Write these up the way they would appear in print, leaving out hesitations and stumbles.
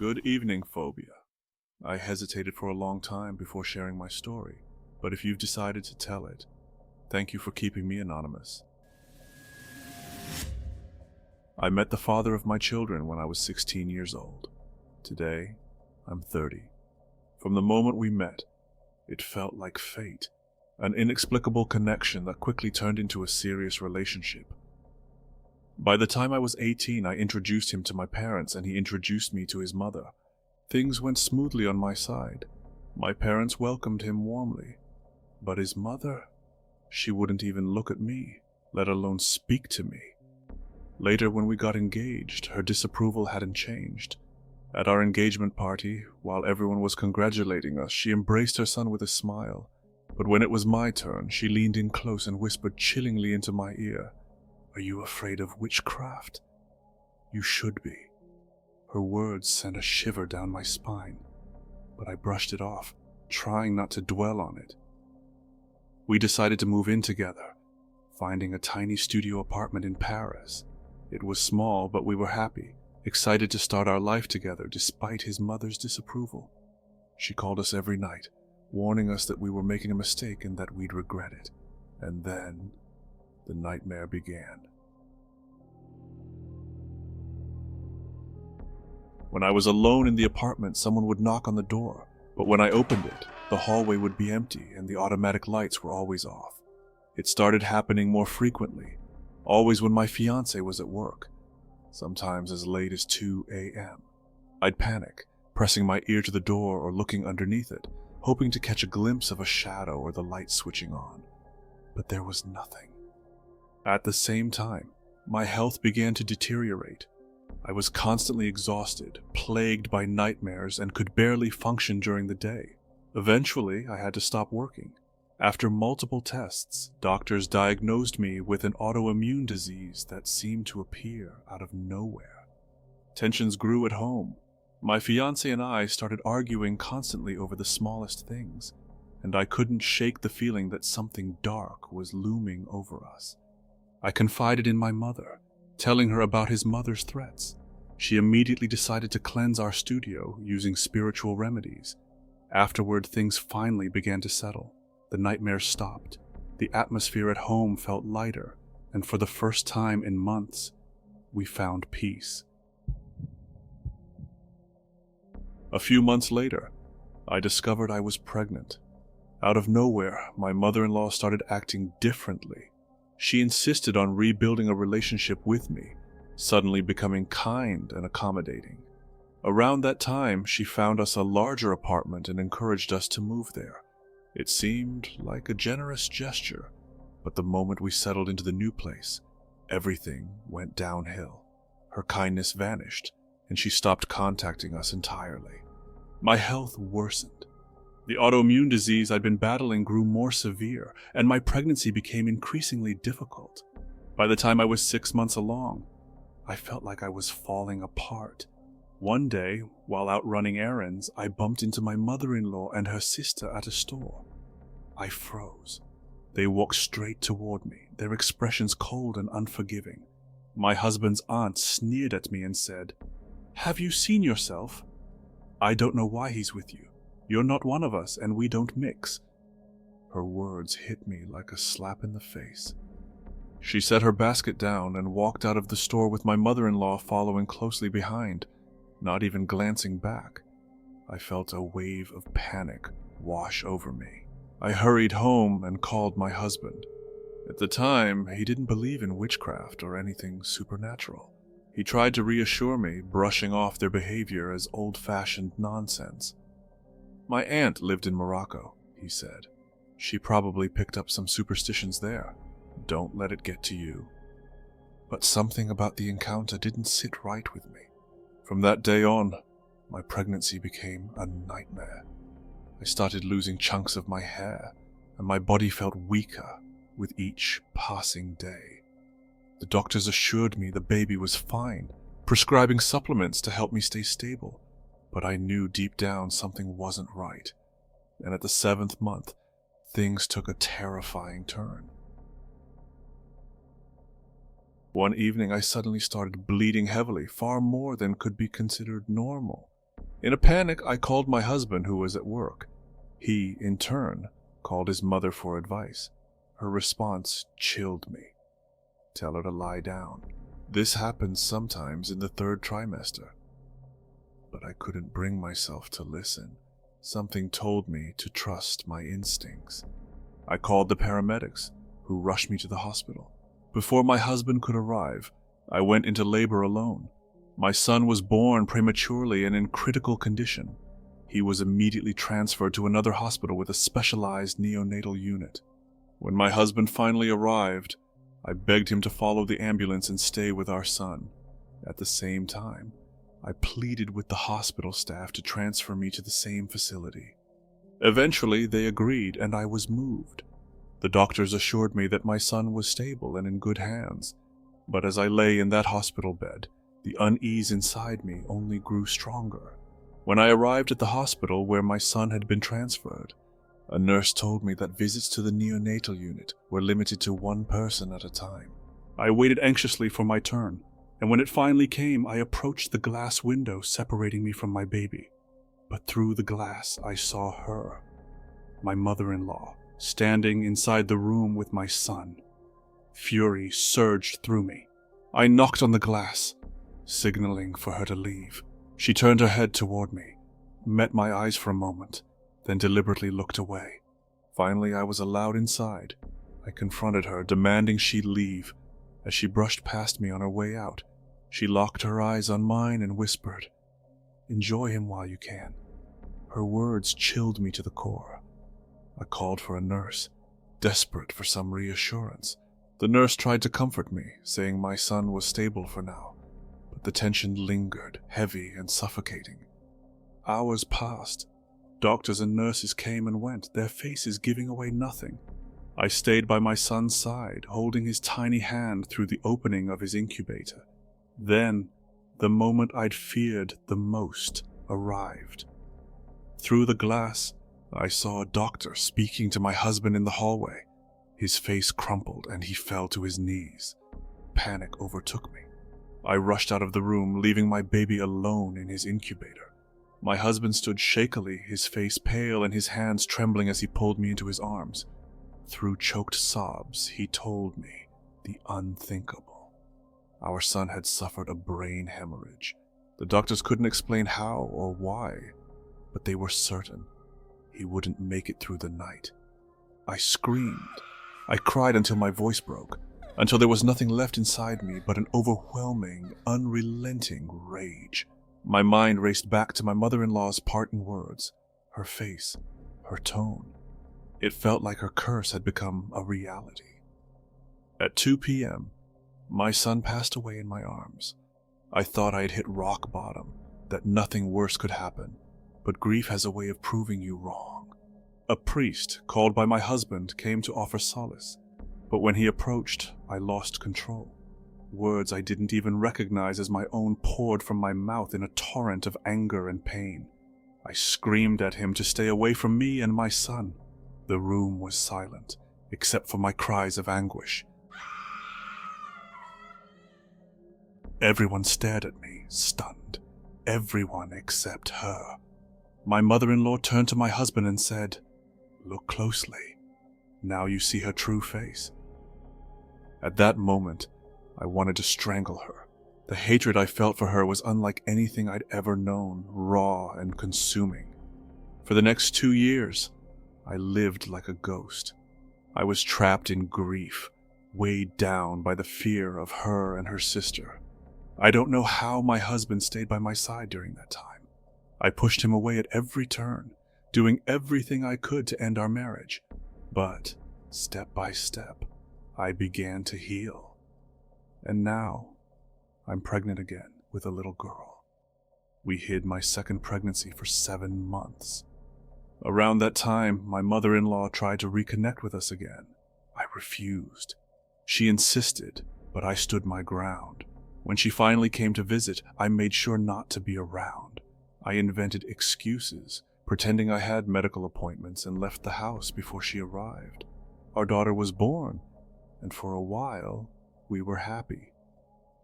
Good evening, Phobia. I hesitated for a long time before sharing my story, but if you've decided to tell it, thank you for keeping me anonymous. I met the father of my children when I was 16 years old. Today, I'm 30. From the moment we met, it felt like fate, an inexplicable connection that quickly turned into a serious relationship. By the time I was 18, I introduced him to my parents and he introduced me to his mother. Things went smoothly on my side. My parents welcomed him warmly. But his mother, she wouldn't even look at me, let alone speak to me. Later, when we got engaged, her disapproval hadn't changed. At our engagement party, while everyone was congratulating us, she embraced her son with a smile. But when it was my turn, she leaned in close and whispered chillingly into my ear, "Are you afraid of witchcraft? You should be." Her words sent a shiver down my spine, but I brushed it off, trying not to dwell on it. We decided to move in together, finding a tiny studio apartment in Paris. It was small, but we were happy, excited to start our life together despite his mother's disapproval. She called us every night, warning us that we were making a mistake and that we'd regret it. And then the nightmare began. When I was alone in the apartment, someone would knock on the door, but when I opened it, the hallway would be empty and the automatic lights were always off. It started happening more frequently, always when my fiancé was at work, sometimes as late as 2 a.m. I'd panic, pressing my ear to the door or looking underneath it, hoping to catch a glimpse of a shadow or the light switching on. But there was nothing. At the same time, my health began to deteriorate. I was constantly exhausted, plagued by nightmares, and could barely function during the day. Eventually, I had to stop working. After multiple tests, doctors diagnosed me with an autoimmune disease that seemed to appear out of nowhere. Tensions grew at home. My fiancé and I started arguing constantly over the smallest things, and I couldn't shake the feeling that something dark was looming over us. I confided in my mother, telling her about his mother's threats. She immediately decided to cleanse our studio using spiritual remedies. Afterward, things finally began to settle. The nightmares stopped. The atmosphere at home felt lighter, and for the first time in months, we found peace. A few months later, I discovered I was pregnant. Out of nowhere, my mother-in-law started acting differently. She insisted on rebuilding a relationship with me, suddenly becoming kind and accommodating. Around that time, she found us a larger apartment and encouraged us to move there. It seemed like a generous gesture, but the moment we settled into the new place, everything went downhill. Her kindness vanished, and she stopped contacting us entirely. My health worsened. The autoimmune disease I'd been battling grew more severe, and my pregnancy became increasingly difficult. By the time I was 6 months along, I felt like I was falling apart. One day, while out running errands, I bumped into my mother-in-law and her sister at a store. I froze. They walked straight toward me, their expressions cold and unforgiving. My husband's aunt sneered at me and said, "Have you seen yourself? I don't know why he's with you. You're not one of us, and we don't mix." Her words hit me like a slap in the face. She set her basket down and walked out of the store with my mother-in-law following closely behind, not even glancing back. I felt a wave of panic wash over me. I hurried home and called my husband. At the time, he didn't believe in witchcraft or anything supernatural. He tried to reassure me, brushing off their behavior as old-fashioned nonsense. "My aunt lived in Morocco," he said. "She probably picked up some superstitions there. Don't let it get to you." But something about the encounter didn't sit right with me. From that day on, my pregnancy became a nightmare. I started losing chunks of my hair, and my body felt weaker with each passing day. The doctors assured me the baby was fine, prescribing supplements to help me stay stable, but I knew deep down something wasn't right. And at the 7th month, things took a terrifying turn. One evening, I suddenly started bleeding heavily, far more than could be considered normal. In a panic, I called my husband, who was at work. He, in turn, called his mother for advice. Her response chilled me. Tell her to lie down. This happens sometimes in the 3rd trimester. But I couldn't bring myself to listen. Something told me to trust my instincts. I called the paramedics, who rushed me to the hospital. Before my husband could arrive, I went into labor alone. My son was born prematurely and in critical condition. He was immediately transferred to another hospital with a specialized neonatal unit. When my husband finally arrived, I begged him to follow the ambulance and stay with our son. At the same time, I pleaded with the hospital staff to transfer me to the same facility. Eventually, they agreed and I was moved. The doctors assured me that my son was stable and in good hands, but as I lay in that hospital bed, the unease inside me only grew stronger. When I arrived at the hospital where my son had been transferred, a nurse told me that visits to the neonatal unit were limited to 1 person at a time. I waited anxiously for my turn, and when it finally came, I approached the glass window separating me from my baby. But through the glass, I saw her, my mother-in-law, standing inside the room with my son. Fury surged through me. I knocked on the glass, signaling for her to leave. She turned her head toward me, met my eyes for a moment, then deliberately looked away. Finally, I was allowed inside. I confronted her, demanding she leave. As she brushed past me on her way out, she locked her eyes on mine and whispered, "Enjoy him while you can." Her words chilled me to the core. I called for a nurse, desperate for some reassurance. The nurse tried to comfort me, saying my son was stable for now, but the tension lingered, heavy and suffocating. Hours passed. Doctors and nurses came and went, their faces giving away nothing. I stayed by my son's side, holding his tiny hand through the opening of his incubator. Then, the moment I'd feared the most arrived. Through the glass, I saw a doctor speaking to my husband in the hallway. His face crumpled and he fell to his knees. Panic overtook me. I rushed out of the room, leaving my baby alone in his incubator. My husband stood shakily, his face pale and his hands trembling as he pulled me into his arms. Through choked sobs, he told me the unthinkable. Our son had suffered a brain hemorrhage. The doctors couldn't explain how or why, but they were certain he wouldn't make it through the night. I screamed. I cried until my voice broke, until there was nothing left inside me but an overwhelming, unrelenting rage. My mind raced back to my mother-in-law's parting words, her face, her tone. It felt like her curse had become a reality. At 2 p.m., my son passed away in my arms. I thought I had hit rock bottom, that nothing worse could happen, but grief has a way of proving you wrong. A priest, called by my husband, came to offer solace, but when he approached, I lost control. Words I didn't even recognize as my own poured from my mouth in a torrent of anger and pain. I screamed at him to stay away from me and my son. The room was silent, except for my cries of anguish. Everyone stared at me, stunned. Everyone except her. My mother-in-law turned to my husband and said, "Look closely. Now you see her true face." At that moment, I wanted to strangle her. The hatred I felt for her was unlike anything I'd ever known, raw and consuming. For the next 2 years, I lived like a ghost. I was trapped in grief, weighed down by the fear of her and her sister. I don't know how my husband stayed by my side during that time. I pushed him away at every turn, doing everything I could to end our marriage. But, step by step, I began to heal. And now, I'm pregnant again with a little girl. We hid my second pregnancy for 7 months. Around that time, my mother-in-law tried to reconnect with us again. I refused. She insisted, but I stood my ground. When she finally came to visit, I made sure not to be around. I invented excuses, pretending I had medical appointments and left the house before she arrived. Our daughter was born, and for a while, we were happy.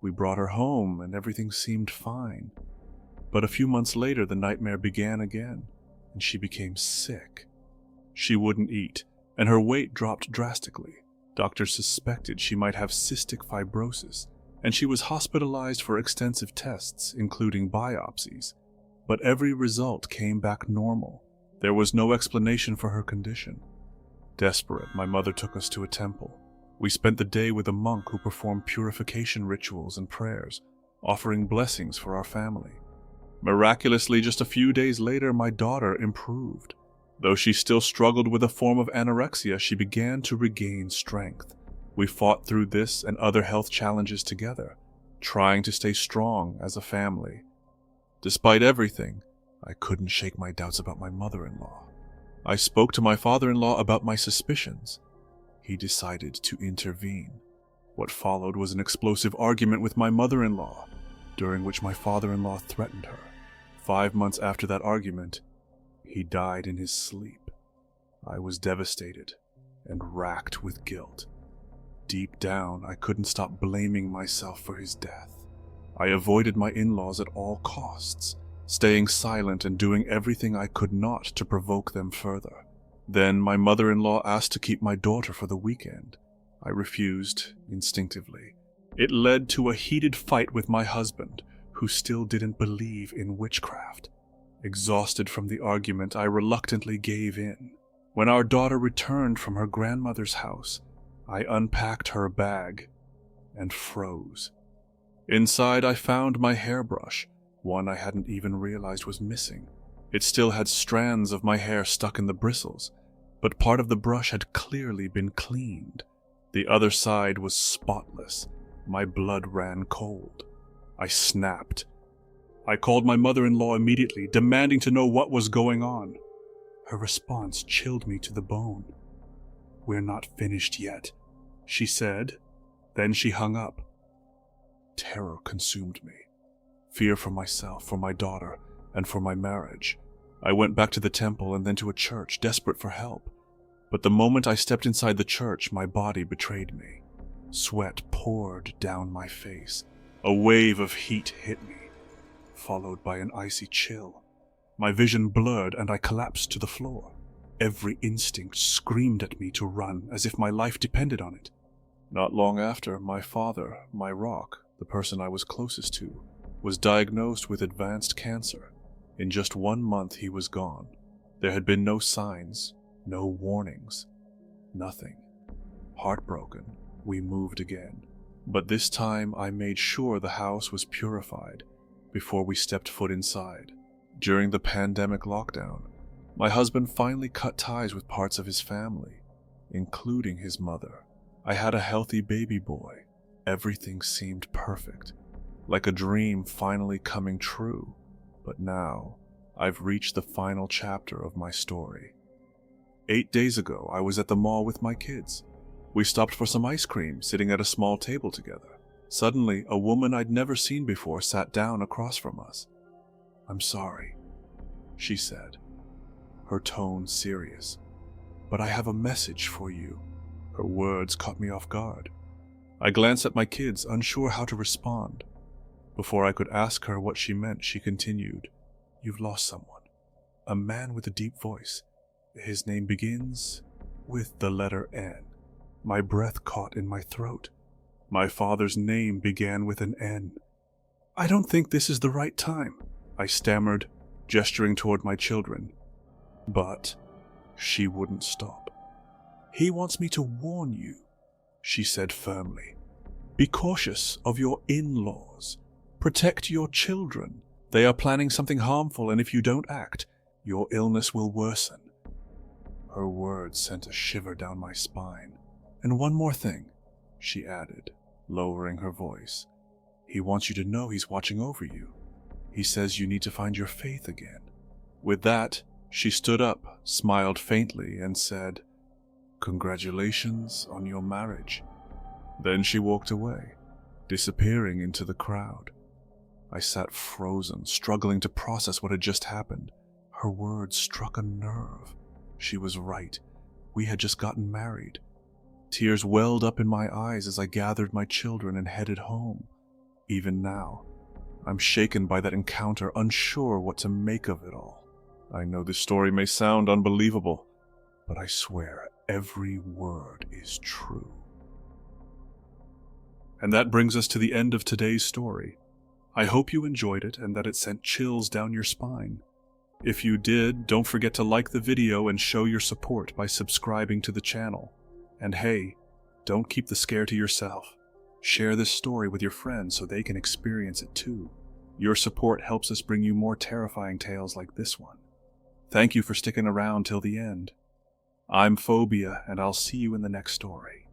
We brought her home and everything seemed fine. But a few months later, the nightmare began again, and she became sick. She wouldn't eat, and her weight dropped drastically. Doctors suspected she might have cystic fibrosis, and she was hospitalized for extensive tests, including biopsies. But every result came back normal. There was no explanation for her condition. Desperate, my mother took us to a temple. We spent the day with a monk who performed purification rituals and prayers, offering blessings for our family. Miraculously, just a few days later, my daughter improved. Though she still struggled with a form of anorexia, she began to regain strength. We fought through this and other health challenges together, trying to stay strong as a family. Despite everything, I couldn't shake my doubts about my mother-in-law. I spoke to my father-in-law about my suspicions. He decided to intervene. What followed was an explosive argument with my mother-in-law, during which my father-in-law threatened her. 5 months after that argument, he died in his sleep. I was devastated and racked with guilt. Deep down, I couldn't stop blaming myself for his death. I avoided my in-laws at all costs, staying silent and doing everything I could not to provoke them further. Then my mother-in-law asked to keep my daughter for the weekend. I refused instinctively. It led to a heated fight with my husband, who still didn't believe in witchcraft. Exhausted from the argument, I reluctantly gave in. When our daughter returned from her grandmother's house, I unpacked her bag and froze. Inside, I found my hairbrush, one I hadn't even realized was missing. It still had strands of my hair stuck in the bristles, but part of the brush had clearly been cleaned. The other side was spotless. My blood ran cold. I snapped. I called my mother-in-law immediately, demanding to know what was going on. Her response chilled me to the bone. "We're not finished yet," she said. Then she hung up. Terror consumed me. Fear for myself, for my daughter, and for my marriage. I went back to the temple and then to a church, desperate for help. But the moment I stepped inside the church, my body betrayed me. Sweat poured down my face. A wave of heat hit me, followed by an icy chill. My vision blurred and I collapsed to the floor. Every instinct screamed at me to run, as if my life depended on it. Not long after, my father, my rock, the person I was closest to, was diagnosed with advanced cancer. In just 1 month, he was gone. There had been no signs, no warnings, nothing. Heartbroken, we moved again. But this time, I made sure the house was purified before we stepped foot inside. During the pandemic lockdown, my husband finally cut ties with parts of his family, including his mother. I had a healthy baby boy. Everything seemed perfect, like a dream finally coming true. But now, I've reached the final chapter of my story. 8 days ago, I was at the mall with my kids. We stopped for some ice cream, sitting at a small table together. Suddenly, a woman I'd never seen before sat down across from us. "I'm sorry," she said, her tone serious, "but I have a message for you." Her words caught me off guard. I glanced at my kids, unsure how to respond. Before I could ask her what she meant, she continued, "You've lost someone. A man with a deep voice. His name begins with the letter N." My breath caught in my throat. My father's name began with an N. "I don't think this is the right time," I stammered, gesturing toward my children. But she wouldn't stop. "He wants me to warn you," she said firmly. "Be cautious of your in-laws. Protect your children. They are planning something harmful, and if you don't act, your illness will worsen." Her words sent a shiver down my spine. "And one more thing," she added, lowering her voice. "He wants you to know he's watching over you. He says you need to find your faith again." With that, she stood up, smiled faintly, and said, "Congratulations on your marriage." Then she walked away, disappearing into the crowd. I sat frozen, struggling to process what had just happened. Her words struck a nerve. She was right. We had just gotten married. Tears welled up in my eyes as I gathered my children and headed home. Even now, I'm shaken by that encounter, unsure what to make of it all. I know this story may sound unbelievable, but I swear every word is true. And that brings us to the end of today's story. I hope you enjoyed it and that it sent chills down your spine. If you did, don't forget to like the video and show your support by subscribing to the channel. And hey, don't keep the scare to yourself. Share this story with your friends so they can experience it too. Your support helps us bring you more terrifying tales like this one. Thank you for sticking around till the end. I'm Phobia, and I'll see you in the next story.